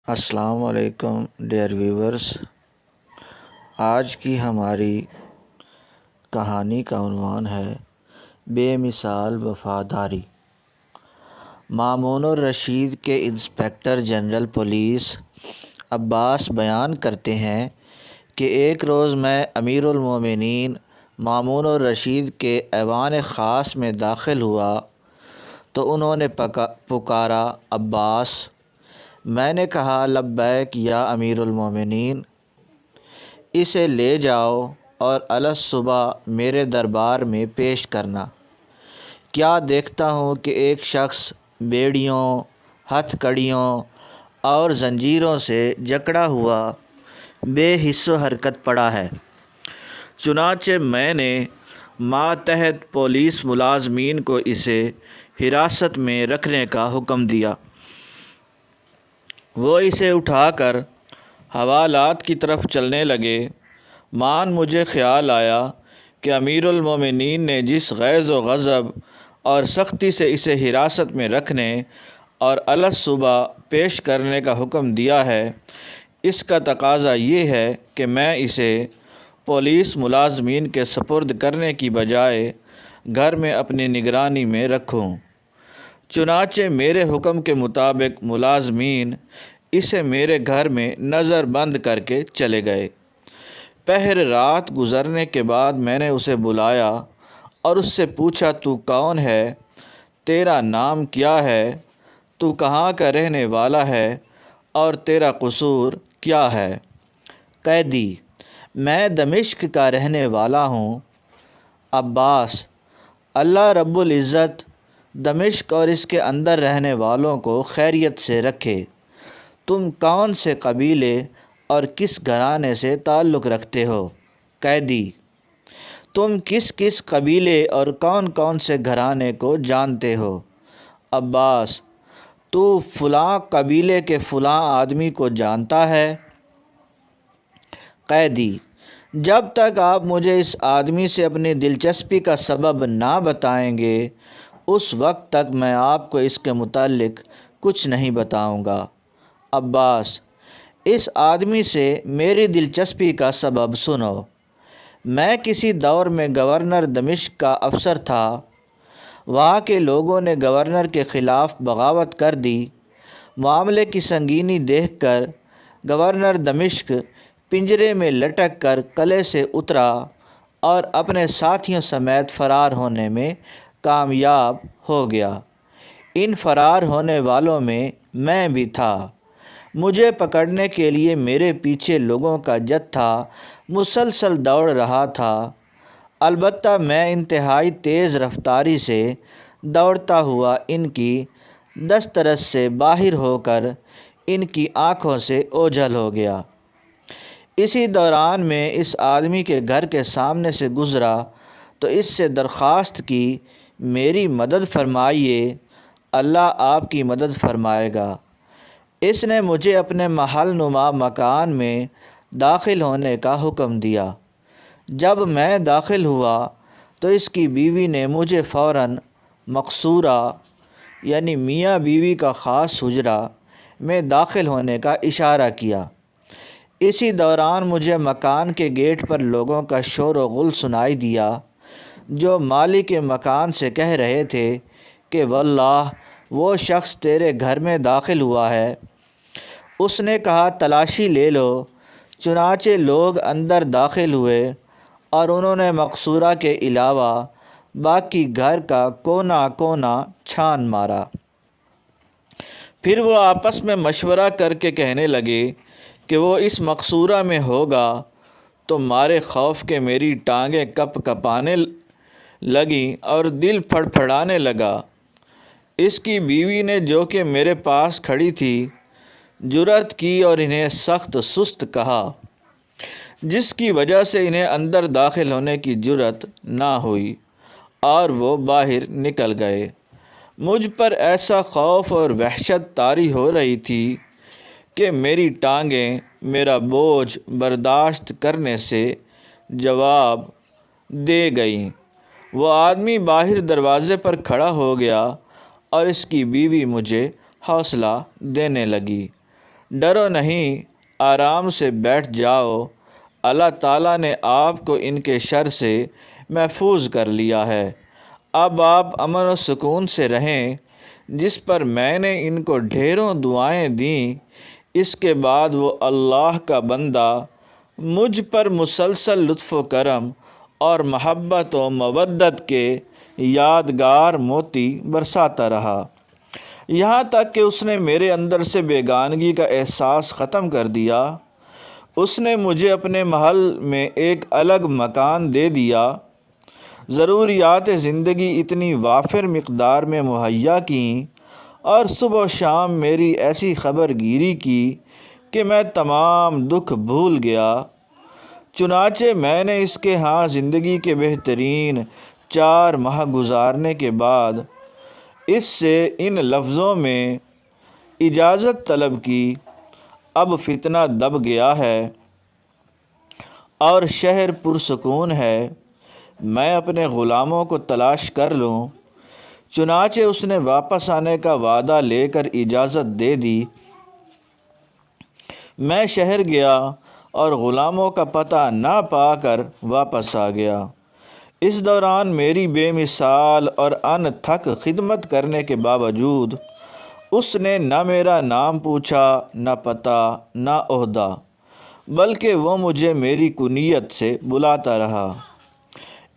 السلام علیکم dear viewers, آج کی ہماری کہانی کا عنوان ہے بے مثال وفاداری۔ مامون الرشید کے انسپکٹر جنرل پولیس عباس بیان کرتے ہیں کہ ایک روز میں امیر المومنین مامون الرشید کے ایوان خاص میں داخل ہوا تو انہوں نے پکارا، عباس۔ میں نے کہا، لبیک یا امیر المومنین۔ اسے لے جاؤ اور الصبح میرے دربار میں پیش کرنا۔ کیا دیکھتا ہوں کہ ایک شخص بیڑیوں، ہتھ کڑیوں اور زنجیروں سے جکڑا ہوا بے حس و حرکت پڑا ہے۔ چنانچہ میں نے ماتحت پولیس ملازمین کو اسے حراست میں رکھنے کا حکم دیا۔ وہ اسے اٹھا کر حوالات کی طرف چلنے لگے۔ مجھے خیال آیا کہ امیر المومنین نے جس غیظ و غضب اور سختی سے اسے حراست میں رکھنے اور الصبح پیش کرنے کا حکم دیا ہے، اس کا تقاضا یہ ہے کہ میں اسے پولیس ملازمین کے سپرد کرنے کی بجائے گھر میں اپنی نگرانی میں رکھوں۔ چنانچہ میرے حکم کے مطابق ملازمین اسے میرے گھر میں نظر بند کر کے چلے گئے۔ پہر رات گزرنے کے بعد میں نے اسے بلایا اور اس سے پوچھا، تو کون ہے؟ تیرا نام کیا ہے؟ تو کہاں کا رہنے والا ہے اور تیرا قصور کیا ہے؟ قیدی: میں دمشق کا رہنے والا ہوں۔ عباس: اللہ رب العزت دمشق اور اس کے اندر رہنے والوں کو خیریت سے رکھے۔ تم کون سے قبیلے اور کس گھرانے سے تعلق رکھتے ہو؟ قیدی: تم کس کس قبیلے اور کون کون سے گھرانے کو جانتے ہو؟ عباس: تو فلاں قبیلے کے فلاں آدمی کو جانتا ہے؟ قیدی: جب تک آپ مجھے اس آدمی سے اپنی دلچسپی کا سبب نہ بتائیں گے، اس وقت تک میں آپ کو اس کے متعلق کچھ نہیں بتاؤں گا۔ عباس: اس آدمی سے میری دلچسپی کا سبب سنو۔ میں کسی دور میں گورنر دمشق کا افسر تھا۔ وہاں کے لوگوں نے گورنر کے خلاف بغاوت کر دی۔ معاملے کی سنگینی دیکھ کر گورنر دمشق پنجرے میں لٹک کر قلعے سے اترا اور اپنے ساتھیوں سمیت فرار ہونے میں کامیاب ہو گیا۔ ان فرار ہونے والوں میں بھی تھا۔ مجھے پکڑنے کے لیے میرے پیچھے لوگوں کا جتھا مسلسل دوڑ رہا تھا، البتہ میں انتہائی تیز رفتاری سے دوڑتا ہوا ان کی دسترس سے باہر ہو کر ان کی آنکھوں سے اوجھل ہو گیا۔ اسی دوران میں اس آدمی کے گھر کے سامنے سے گزرا تو اس سے درخواست کی، میری مدد فرمائیے، اللہ آپ کی مدد فرمائے گا۔ اس نے مجھے اپنے محل نما مکان میں داخل ہونے کا حکم دیا۔ جب میں داخل ہوا تو اس کی بیوی نے مجھے فوراً مقصورہ یعنی میاں بیوی کا خاص حجرہ میں داخل ہونے کا اشارہ کیا۔ اسی دوران مجھے مکان کے گیٹ پر لوگوں کا شور و غل سنائی دیا، جو مالک مکان سے کہہ رہے تھے کہ واللہ وہ شخص تیرے گھر میں داخل ہوا ہے۔ اس نے کہا، تلاشی لے لو۔ چنانچہ لوگ اندر داخل ہوئے اور انہوں نے مقصورہ کے علاوہ باقی گھر کا کونا کونا چھان مارا۔ پھر وہ آپس میں مشورہ کر کے کہنے لگے کہ وہ اس مقصورہ میں ہوگا، تو مارے خوف کے میری ٹانگیں کپ کپانے لگیں اور دل پھڑپھڑانے لگا۔ اس کی بیوی نے، جو کہ میرے پاس کھڑی تھی، جرأت کی اور انہیں سخت سست کہا، جس کی وجہ سے انہیں اندر داخل ہونے کی جرأت نہ ہوئی اور وہ باہر نکل گئے۔ مجھ پر ایسا خوف اور وحشت طاری ہو رہی تھی کہ میری ٹانگیں میرا بوجھ برداشت کرنے سے جواب دے گئیں۔ وہ آدمی باہر دروازے پر کھڑا ہو گیا اور اس کی بیوی مجھے حوصلہ دینے لگی۔ ڈرو نہیں، آرام سے بیٹھ جاؤ، اللہ تعالیٰ نے آپ کو ان کے شر سے محفوظ کر لیا ہے۔ اب آپ امن و سکون سے رہیں۔ جس پر میں نے ان کو ڈھیروں دعائیں دیں، اس کے بعد وہ اللہ کا بندہ مجھ پر مسلسل لطف و کرم اور محبت و مودت کے یادگار موتی برساتا رہا، یہاں تک کہ اس نے میرے اندر سے بیگانگی کا احساس ختم کر دیا۔ اس نے مجھے اپنے محل میں ایک الگ مکان دے دیا، ضروریات زندگی اتنی وافر مقدار میں مہیا کیں، اور صبح و شام میری ایسی خبر گیری کی کہ میں تمام دکھ بھول گیا۔ چنانچہ میں نے اس کے ہاں زندگی کے بہترین 4 ماہ گزارنے کے بعد اس سے ان لفظوں میں اجازت طلب کی، اب فتنہ دب گیا ہے اور شہر پرسکون ہے، میں اپنے غلاموں کو تلاش کر لوں۔ چنانچہ اس نے واپس آنے کا وعدہ لے کر اجازت دے دی۔ میں شہر گیا اور غلاموں کا پتہ نہ پا کر واپس آ گیا۔ اس دوران میری بے مثال اور ان تھک خدمت کرنے کے باوجود اس نے نہ میرا نام پوچھا، نہ پتہ، نہ عہدہ، بلکہ وہ مجھے میری کنیت سے بلاتا رہا۔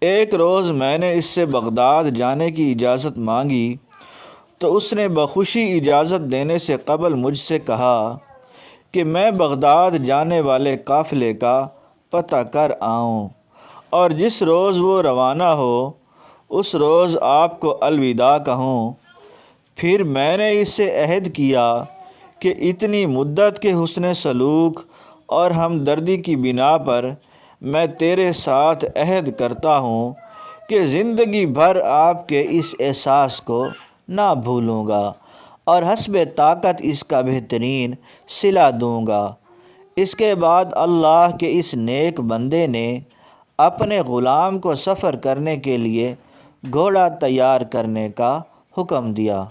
ایک روز میں نے اس سے بغداد جانے کی اجازت مانگی تو اس نے بخوشی اجازت دینے سے قبل مجھ سے کہا کہ میں بغداد جانے والے قافلے کا پتہ کر آؤں، اور جس روز وہ روانہ ہو اس روز آپ کو الوداع کہوں۔ پھر میں نے اس سے عہد کیا کہ اتنی مدت کے حسن سلوک اور ہمدردی کی بنا پر میں تیرے ساتھ عہد کرتا ہوں کہ زندگی بھر آپ کے اس احساس کو نہ بھولوں گا اور حسب طاقت اس کا بہترین صلہ دوں گا۔ اس کے بعد اللہ کے اس نیک بندے نے اپنے غلام کو سفر کرنے کے لیے گھوڑا تیار کرنے کا حکم دیا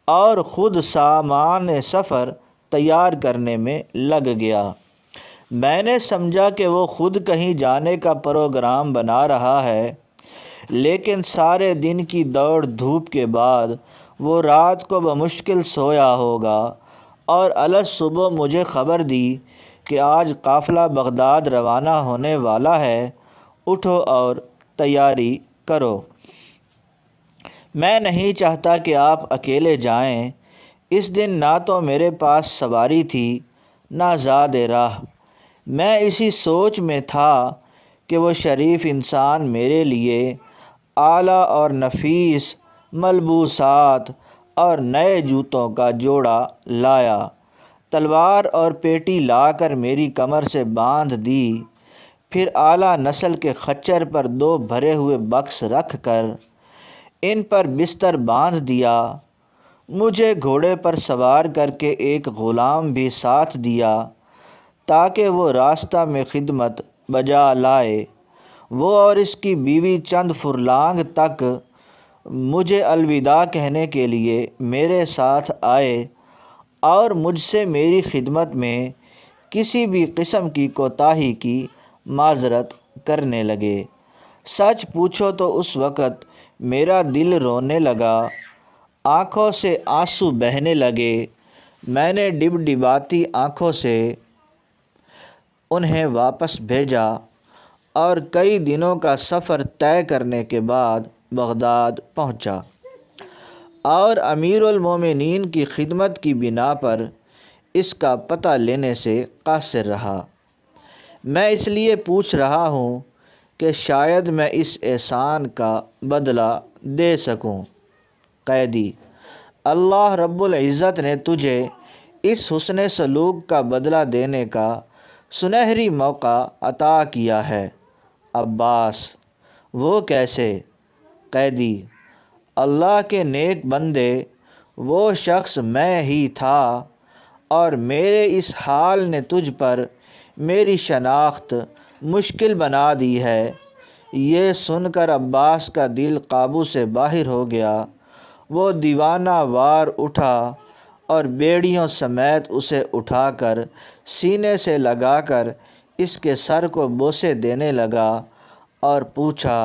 اور خود سامان سفر تیار کرنے میں لگ گیا۔ میں نے سمجھا کہ وہ خود کہیں جانے کا پروگرام بنا رہا ہے، لیکن سارے دن کی دوڑ دھوپ کے بعد وہ رات کو بمشکل سویا ہوگا، اور الگ صبح مجھے خبر دی کہ آج قافلہ بغداد روانہ ہونے والا ہے، اٹھو اور تیاری کرو۔ میں نہیں چاہتا کہ آپ اکیلے جائیں۔ اس دن نہ تو میرے پاس سواری تھی، نہ زاد راہ۔ میں اسی سوچ میں تھا کہ وہ شریف انسان میرے لیے اعلیٰ اور نفیس ملبوسات اور نئے جوتوں کا جوڑا لایا، تلوار اور پیٹی لا کر میری کمر سے باندھ دی، پھر اعلیٰ نسل کے خچر پر 2 بھرے ہوئے بکس رکھ کر ان پر بستر باندھ دیا۔ مجھے گھوڑے پر سوار کر کے ایک غلام بھی ساتھ دیا تاکہ وہ راستہ میں خدمت بجا لائے۔ وہ اور اس کی بیوی چند فرلانگ تک مجھے الوداع کہنے کے لیے میرے ساتھ آئے اور مجھ سے میری خدمت میں کسی بھی قسم کی کوتاہی کی معذرت کرنے لگے۔ سچ پوچھو تو اس وقت میرا دل رونے لگا، آنکھوں سے آنسو بہنے لگے۔ میں نے ڈبڈباتی آنکھوں سے انہیں واپس بھیجا اور کئی دنوں کا سفر طے کرنے کے بعد بغداد پہنچا اور امیر المومنین کی خدمت کی بنا پر اس کا پتہ لینے سے قاصر رہا۔ میں اس لیے پوچھ رہا ہوں کہ شاید میں اس احسان کا بدلہ دے سکوں۔ قیدی: اللہ رب العزت نے تجھے اس حسن سلوک کا بدلہ دینے کا سنہری موقع عطا کیا ہے۔ عباس: وہ کیسے؟ قیدی: اللہ کے نیک بندے، وہ شخص میں ہی تھا، اور میرے اس حال نے تجھ پر میری شناخت مشکل بنا دی ہے۔ یہ سن کر عباس کا دل قابو سے باہر ہو گیا۔ وہ دیوانہ وار اٹھا اور بیڑیوں سمیت اسے اٹھا کر سینے سے لگا کر اس کے سر کو بوسے دینے لگا اور پوچھا،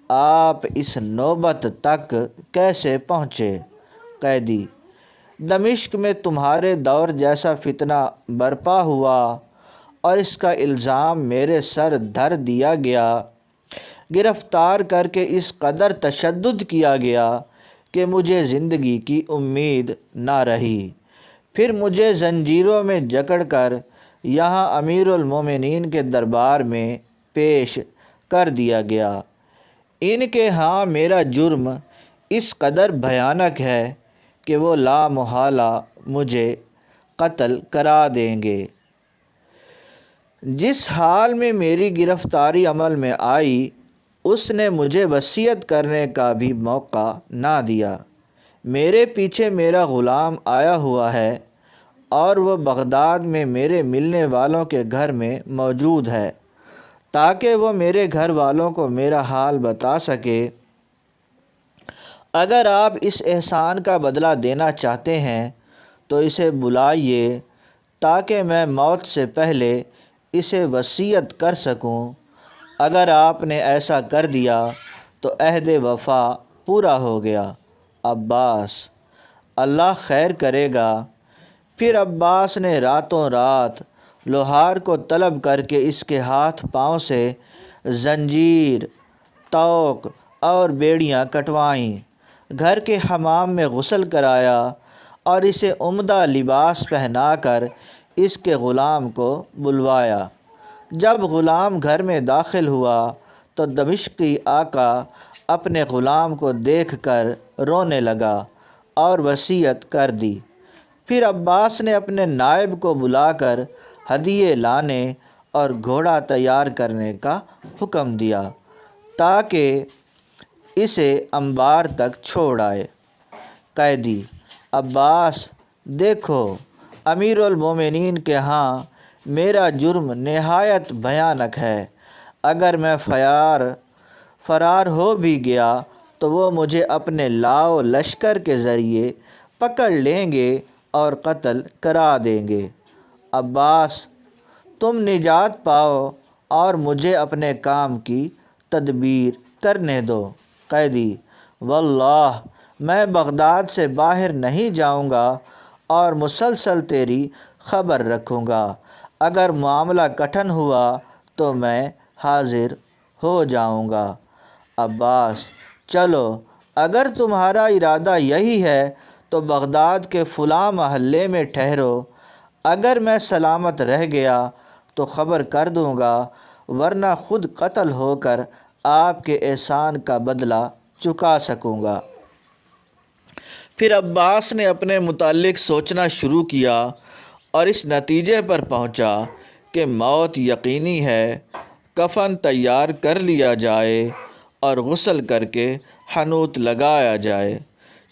آپ اس نوبت تک کیسے پہنچے؟ قیدی: دمشق میں تمہارے دور جیسا فتنہ برپا ہوا اور اس کا الزام میرے سر دھر دیا گیا۔ گرفتار کر کے اس قدر تشدد کیا گیا کہ مجھے زندگی کی امید نہ رہی۔ پھر مجھے زنجیروں میں جکڑ کر یہاں امیر المومنین کے دربار میں پیش کر دیا گیا۔ ان کے ہاں میرا جرم اس قدر بھیانک ہے کہ وہ لا محالہ مجھے قتل کرا دیں گے۔ جس حال میں میری گرفتاری عمل میں آئی، اس نے مجھے وصیت کرنے کا بھی موقع نہ دیا۔ میرے پیچھے میرا غلام آیا ہوا ہے اور وہ بغداد میں میرے ملنے والوں کے گھر میں موجود ہے تاکہ وہ میرے گھر والوں کو میرا حال بتا سکے۔ اگر آپ اس احسان کا بدلہ دینا چاہتے ہیں تو اسے بلائیے تاکہ میں موت سے پہلے اسے وصیت کر سکوں۔ اگر آپ نے ایسا کر دیا تو عہد وفا پورا ہو گیا۔ عباس: اللہ خیر کرے گا۔ پھر عباس نے راتوں رات لوہار کو طلب کر کے اس کے ہاتھ پاؤں سے زنجیر، طوق اور بیڑیاں کٹوائیں، گھر کے حمام میں غسل کرایا اور اسے عمدہ لباس پہنا کر اس کے غلام کو بلوایا۔ جب غلام گھر میں داخل ہوا تو دمشقی آقا اپنے غلام کو دیکھ کر رونے لگا اور وصیت کر دی۔ پھر عباس نے اپنے نائب کو بلا کر ہدیے لانے اور گھوڑا تیار کرنے کا حکم دیا تاکہ اسے انبار تک چھوڑ آئے۔ قیدی: عباس دیکھو، امیر المومنین کے ہاں میرا جرم نہایت بھیانک ہے۔ اگر میں فرار ہو بھی گیا تو وہ مجھے اپنے لاؤ لشکر کے ذریعے پکڑ لیں گے اور قتل کرا دیں گے۔ عباس: تم نجات پاؤ اور مجھے اپنے کام کی تدبیر کرنے دو۔ قیدی: واللہ میں بغداد سے باہر نہیں جاؤں گا اور مسلسل تیری خبر رکھوں گا۔ اگر معاملہ کٹھن ہوا تو میں حاضر ہو جاؤں گا۔ عباس: چلو، اگر تمہارا ارادہ یہی ہے تو بغداد کے فلاں محلے میں ٹھہرو۔ اگر میں سلامت رہ گیا تو خبر کر دوں گا، ورنہ خود قتل ہو کر آپ کے احسان کا بدلہ چکا سکوں گا۔ پھر عباس نے اپنے متعلق سوچنا شروع کیا اور اس نتیجے پر پہنچا کہ موت یقینی ہے۔ کفن تیار کر لیا جائے اور غسل کر کے حنوط لگایا جائے۔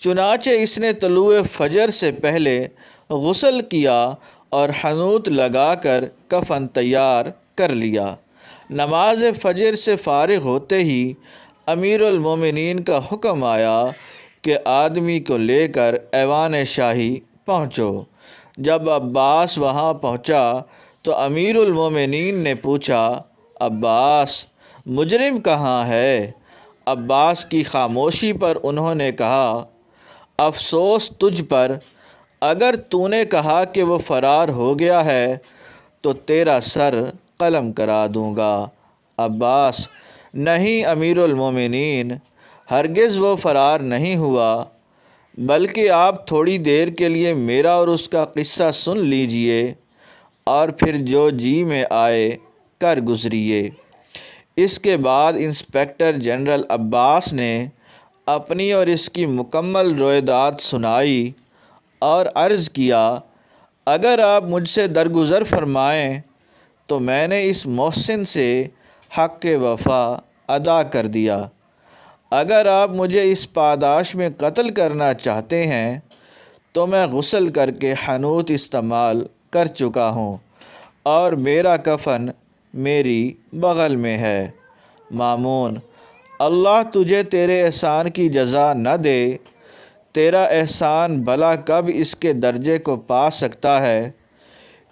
چنانچہ اس نے طلوع فجر سے پہلے غسل کیا اور حنوط لگا کر کفن تیار کر لیا۔ نماز فجر سے فارغ ہوتے ہی امیر المومنین کا حکم آیا کہ آدمی کو لے کر ایوان شاہی پہنچو۔ جب عباس وہاں پہنچا تو امیر المومنین نے پوچھا، عباس، مجرم کہاں ہے؟ عباس کی خاموشی پر انہوں نے کہا، افسوس تجھ پر، اگر تو نے کہا کہ وہ فرار ہو گیا ہے تو تیرا سر قلم کرا دوں گا۔ عباس: نہیں امیر المومنین، ہرگز وہ فرار نہیں ہوا، بلکہ آپ تھوڑی دیر کے لیے میرا اور اس کا قصہ سن لیجئے اور پھر جو جی میں آئے کر گزریے۔ اس کے بعد انسپکٹر جنرل عباس نے اپنی اور اس کی مکمل روایت سنائی اور عرض کیا، اگر آپ مجھ سے درگزر فرمائیں تو میں نے اس محسن سے حق وفا ادا کر دیا۔ اگر آپ مجھے اس پاداش میں قتل کرنا چاہتے ہیں تو میں غسل کر کے حنوط استعمال کر چکا ہوں اور میرا کفن میری بغل میں ہے۔ مامون: اللہ تجھے تیرے احسان کی جزا نہ دے۔ تیرا احسان بھلا کب اس کے درجے کو پا سکتا ہے،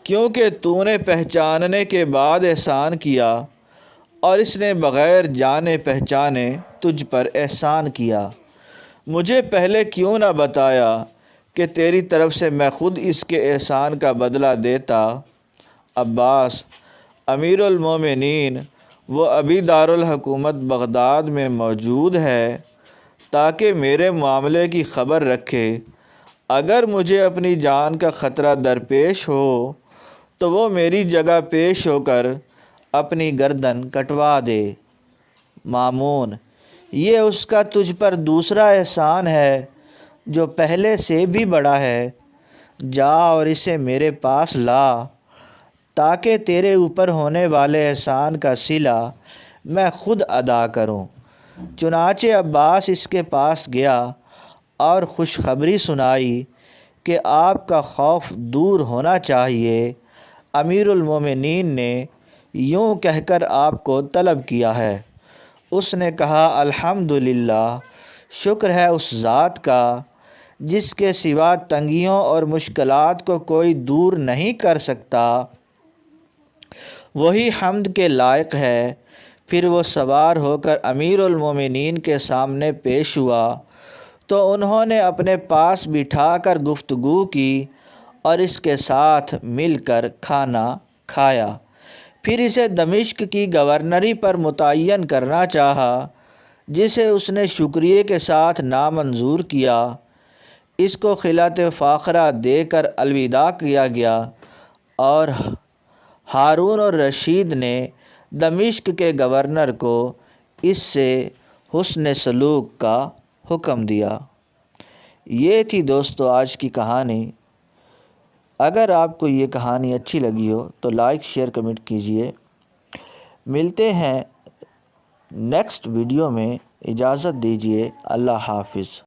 کیونکہ تو نے پہچاننے کے بعد احسان کیا اور اس نے بغیر جانے پہچانے تجھ پر احسان کیا۔ مجھے پہلے کیوں نہ بتایا کہ تیری طرف سے میں خود اس کے احسان کا بدلہ دیتا۔ عباس امیر المومنین وہ ابھی دارالحکومت بغداد میں موجود ہے تاکہ میرے معاملے کی خبر رکھے۔ اگر مجھے اپنی جان کا خطرہ درپیش ہو تو وہ میری جگہ پیش ہو کر اپنی گردن کٹوا دے۔ مامون یہ اس کا تجھ پر دوسرا احسان ہے جو پہلے سے بھی بڑا ہے۔ جا اور اسے میرے پاس لا تاکہ تیرے اوپر ہونے والے احسان کا صلہ میں خود ادا کروں۔ چنانچہ عباس اس کے پاس گیا اور خوشخبری سنائی کہ آپ کا خوف دور ہونا چاہیے۔ امیر المومنین نے یوں کہہ کر آپ کو طلب کیا ہے۔ اس نے کہا الحمدللہ، شکر ہے اس ذات کا جس کے سوا تنگیوں اور مشکلات کو کوئی دور نہیں کر سکتا، وہی حمد کے لائق ہے۔ پھر وہ سوار ہو کر امیر المومنین کے سامنے پیش ہوا تو انہوں نے اپنے پاس بٹھا کر گفتگو کی اور اس کے ساتھ مل کر کھانا کھایا۔ پھر اسے دمشق کی گورنری پر متعین کرنا چاہا، جسے اس نے شکریہ کے ساتھ نامنظور کیا۔ اس کو خلعت فاخرہ دے کر الوداع کیا گیا اور ہارون الرشید نے دمشق کے گورنر کو اس سے حسن سلوک کا حکم دیا۔ یہ تھی دوستو آج کی کہانی۔ اگر آپ کو یہ کہانی اچھی لگی ہو تو لائک شیئر کمنٹ کیجئے۔ ملتے ہیں نیکسٹ ویڈیو میں، اجازت دیجیے، اللہ حافظ۔